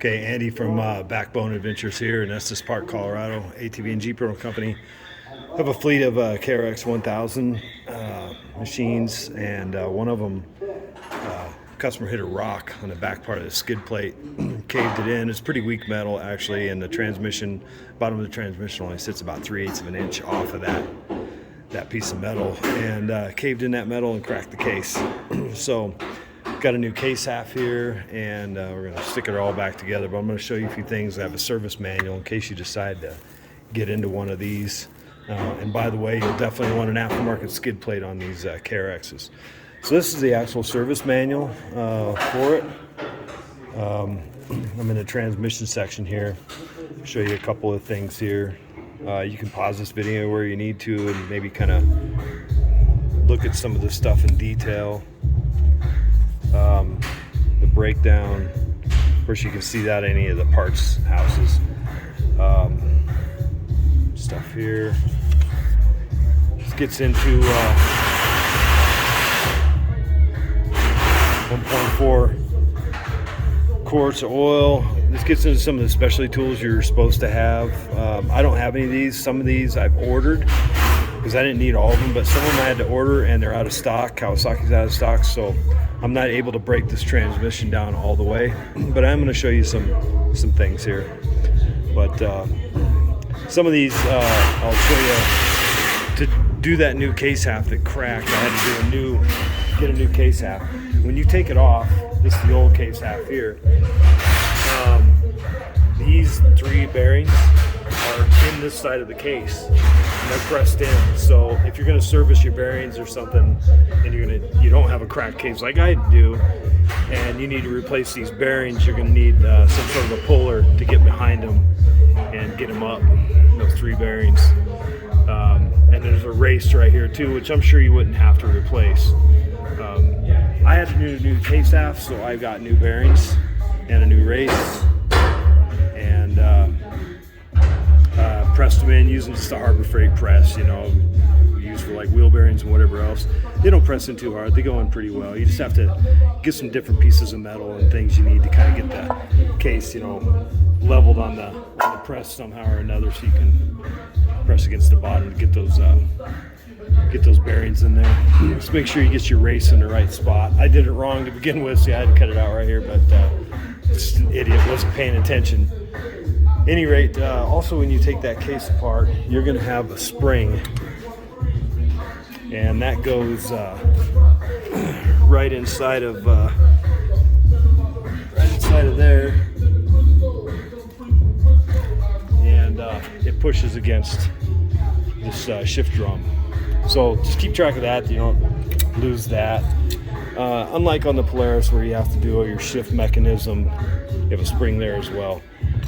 Okay, Andy from Backbone Adventures here in Estes Park, Colorado, ATV and Jeep rental company. I have a fleet of KRX 1000 machines, and one of them, customer hit a rock on the back part of the skid plate, caved it in. It's pretty weak metal actually, and the transmission, bottom of the transmission only sits about 3/8 of an inch off of that piece of metal, and caved in that metal and cracked the case. So got a new case half here, and we're going to stick it all back together, but I'm going to show you a few things. I have a service manual in case you decide to get into one of these, and by the way, you'll definitely want an aftermarket skid plate on these KRXs. So this is the actual service manual for it. I'm in the transmission section here. I'll show you a couple of things here. You can pause this video where you need to and maybe kind of look at some of the stuff in detail. The breakdown, of course you can see that in any of the parts houses. Stuff here. This gets into 1.4 quarts of oil. This gets into some of the specialty tools you're supposed to have. I don't have any of these. Some of these I've ordered because I didn't need all of them, but some of them I had to order and they're out of stock. Kawasaki's out of stock, so I'm not able to break this transmission down all the way, but I'm going to show you some things here. But some of these I'll show you. To do that new case half that cracked, I had to get a new case half. When you take it off, this is the old case half here. These three bearings are in this side of the case, and they're pressed in. So if you're going to service your bearings or something, and you don't have a cracked case like I do, and you need to replace these bearings, you're going to need some sort of a puller to get behind them and get them up. Those three bearings, and there's a race right here too, which I'm sure you wouldn't have to replace. I had to do a new case half, so I got new bearings and a new race, and pressed them in using just a Harbor Freight press, you know, we use for like wheel bearings and whatever else. They don't press in too hard, they go in pretty well. You just have to get some different pieces of metal and things you need to kind of get the case, you know, leveled on the press somehow or another, so you can press against the bottom to get those bearings in there. Just make sure you get your race in the right spot. I did it wrong to begin with, so I had to cut it out right here, but just an idiot, wasn't paying attention. Any rate, also when you take that case apart, you're going to have a spring, and that goes right inside of there, and it pushes against this shift drum. So just keep track of that, you don't lose that. Unlike on the Polaris where you have to do your shift mechanism, you have a spring there as well.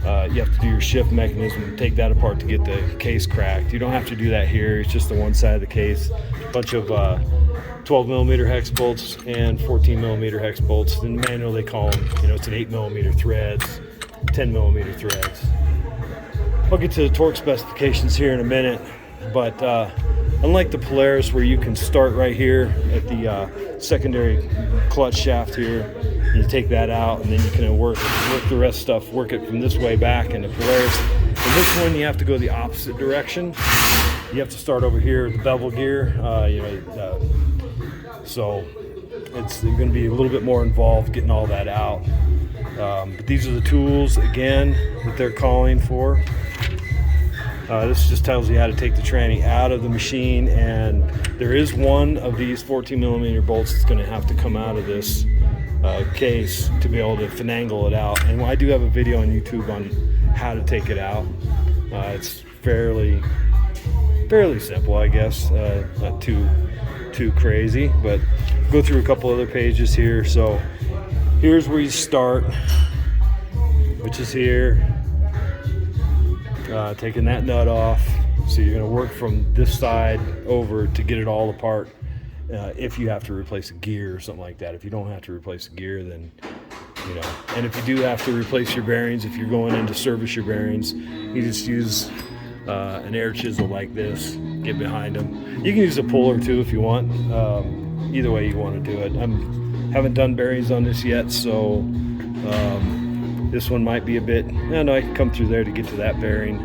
You have to do your shift mechanism, take that apart to get the case cracked. You don't have to do that here, it's just the one side of the case. A bunch of 12mm hex bolts and 14mm hex bolts. In the manual they call them, you know, it's an 8mm threads, 10mm threads. I'll get to the torque specifications here in a minute, but unlike the Polaris where you can start right here at the secondary clutch shaft here, and you take that out and then you can work the rest stuff, work it from this way back in the Polaris. In this one you have to go the opposite direction. You have to start over here with the bevel gear, so it's going to be a little bit more involved getting all that out. But these are the tools again that they're calling for. This just tells you how to take the tranny out of the machine, and there is one of these 14mm bolts that's going to have to come out of this case to be able to finagle it out. And I do have a video on YouTube on how to take it out. It's fairly simple, I guess, not too crazy, but go through a couple other pages here. So here's where you start, which is here. Taking that nut off, so you're going to work from this side over to get it all apart. If you have to replace a gear or something like that. If you don't have to replace a gear, then you know. And if you do have to replace your bearings, if you're going in to service your bearings, you just use an air chisel like this, get behind them. You can use a puller too if you want. Either way you want to do it. I haven't done bearings on this yet, so This one might be a bit, no, I can come through there to get to that bearing.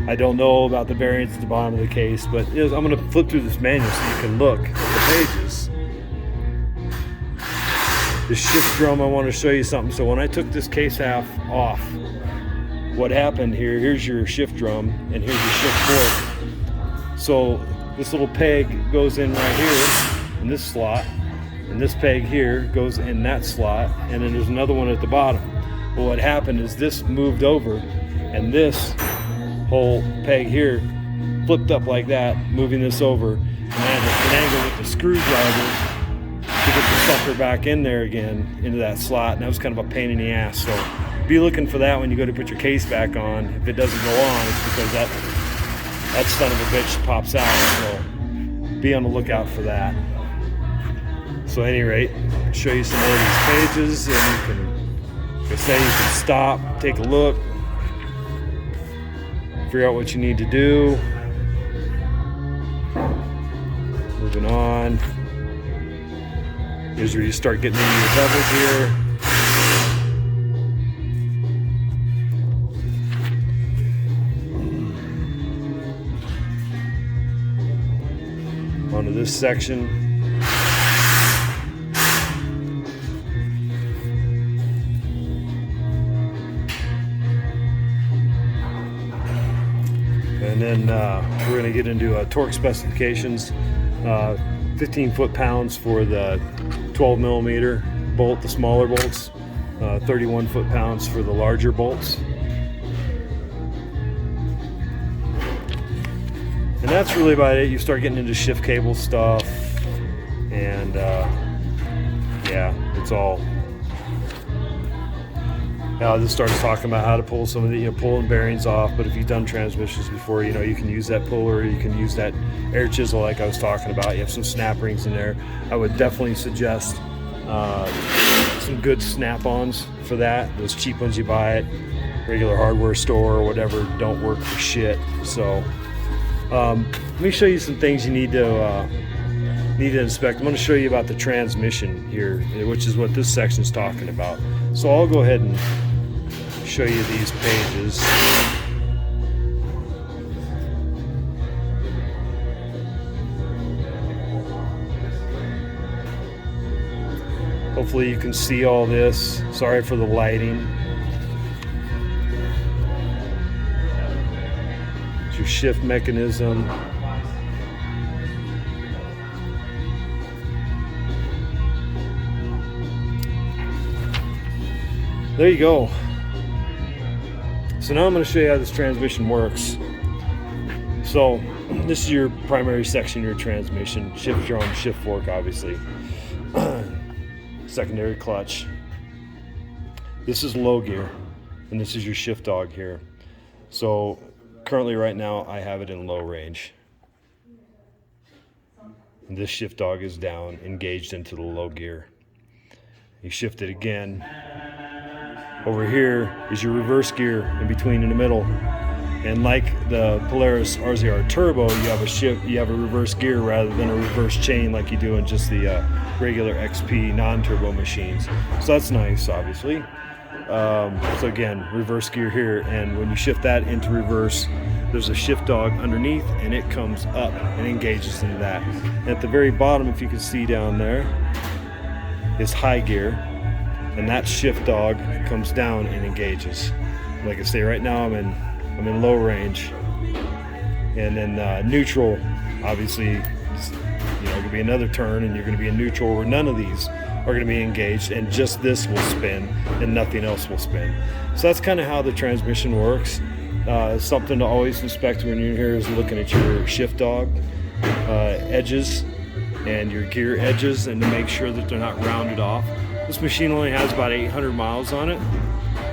I don't know about the bearings at the bottom of the case, but I'm going to flip through this manual so you can look at the pages. The shift drum, I want to show you something. So when I took this case half off, what happened here, here's your shift drum and here's your shift fork. So this little peg goes in right here in this slot, and this peg here goes in that slot, and then there's another one at the bottom. Well, what happened is this moved over, and this whole peg here flipped up like that, moving this over, and I had an angle with the screwdriver to get the sucker back in there again into that slot, and that was kind of a pain in the ass. So be looking for that when you go to put your case back on. If it doesn't go on, it's because that son of a bitch pops out. So be on the lookout for that. So at any rate, I'll show you some more of these pages, and you can, like I say, you can stop, take a look, figure out what you need to do. Moving on. Here's where you start getting into your doubles here. Onto this section. And then we're going to get into torque specifications. 15 foot-pounds for the 12 millimeter bolt, the smaller bolts. 31 foot-pounds for the larger bolts. And that's really about it. You start getting into shift cable stuff, and yeah, it's all. Now this starts talking about how to pull some of the pulling bearings off. But if you've done transmissions before, you can use that puller. You can use that air chisel like I was talking about. You have some snap rings in there. I would definitely suggest some good snap-ons for that. Those cheap ones you buy at regular hardware store or whatever don't work for shit. So let me show you some things you need to inspect. I'm going to show you about the transmission here, which is what this section is talking about. So I'll go ahead and show you these pages. Hopefully you can see all this. Sorry for the lighting. It's your shift mechanism. There you go. So now I'm going to show you how this transmission works. So this is your primary section, your transmission, shift drum, shift fork, obviously. Secondary clutch. This is low gear, and this is your shift dog here. So currently right now I have it in low range. And this shift dog is down, engaged into the low gear. You shift it again. Over here is your reverse gear in between, in the middle. And like the Polaris RZR Turbo, you have a reverse gear rather than a reverse chain like you do in just the regular XP non-turbo machines. So that's nice, obviously. So again, reverse gear here, and when you shift that into reverse, there's a shift dog underneath, and it comes up and engages into that. And at the very bottom, if you can see down there, is high gear. And that shift dog comes down and engages. Like I say, right now I'm in low range, and then neutral. Obviously, going to be another turn, and you're going to be in neutral where none of these are going to be engaged, and just this will spin, and nothing else will spin. So that's kind of how the transmission works. Something to always inspect when you're here is looking at your shift dog edges and your gear edges, and to make sure that they're not rounded off. This machine only has about 800 miles on it.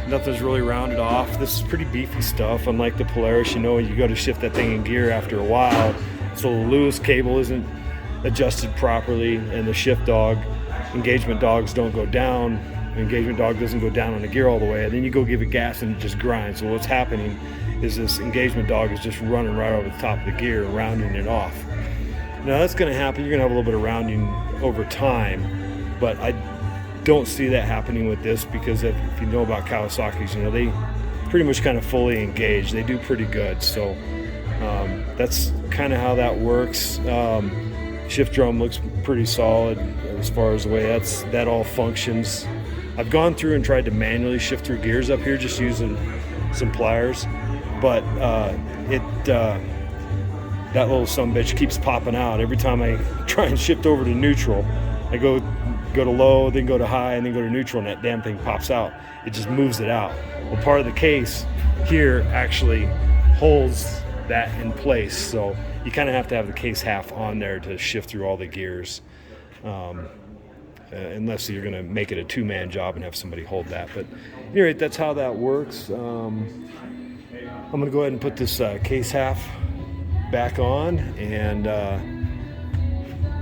Nothing's really rounded off. This is pretty beefy stuff, unlike the Polaris. You go to shift that thing in gear after a while, so the Lewis cable isn't adjusted properly, and the shift dog, engagement dogs don't go down. The engagement dog doesn't go down on the gear all the way, and then you go give it gas and it just grinds. So what's happening is this engagement dog is just running right over the top of the gear, rounding it off. Now that's going to happen. You're going to have a little bit of rounding over time, but don't see that happening with this, because if you know about Kawasaki's, you know, they pretty much kind of fully engage. They do pretty good. So that's kind of how that works. Shift drum looks pretty solid as far as the way that all functions. I've gone through and tried to manually shift through gears up here just using some pliers, but that little sumbitch keeps popping out every time I try and shift over to neutral. I go to low, then go to high, and then go to neutral, and that damn thing pops out. It just moves it out. Well, part of the case here actually holds that in place, so you kind of have to have the case half on there to shift through all the gears, unless you're going to make it a two-man job and have somebody hold that. But anyway, that's how that works. I'm going to go ahead and put this case half back on and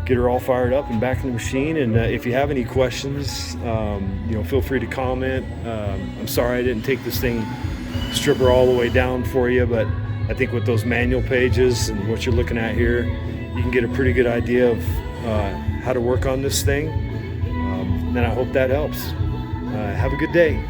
get her all fired up and back in the machine. And if you have any questions, feel free to comment. I'm sorry I didn't take this thing stripper all the way down for you, but I think with those manual pages and what you're looking at here, you can get a pretty good idea of how to work on this thing. And I hope that helps. Have a good day.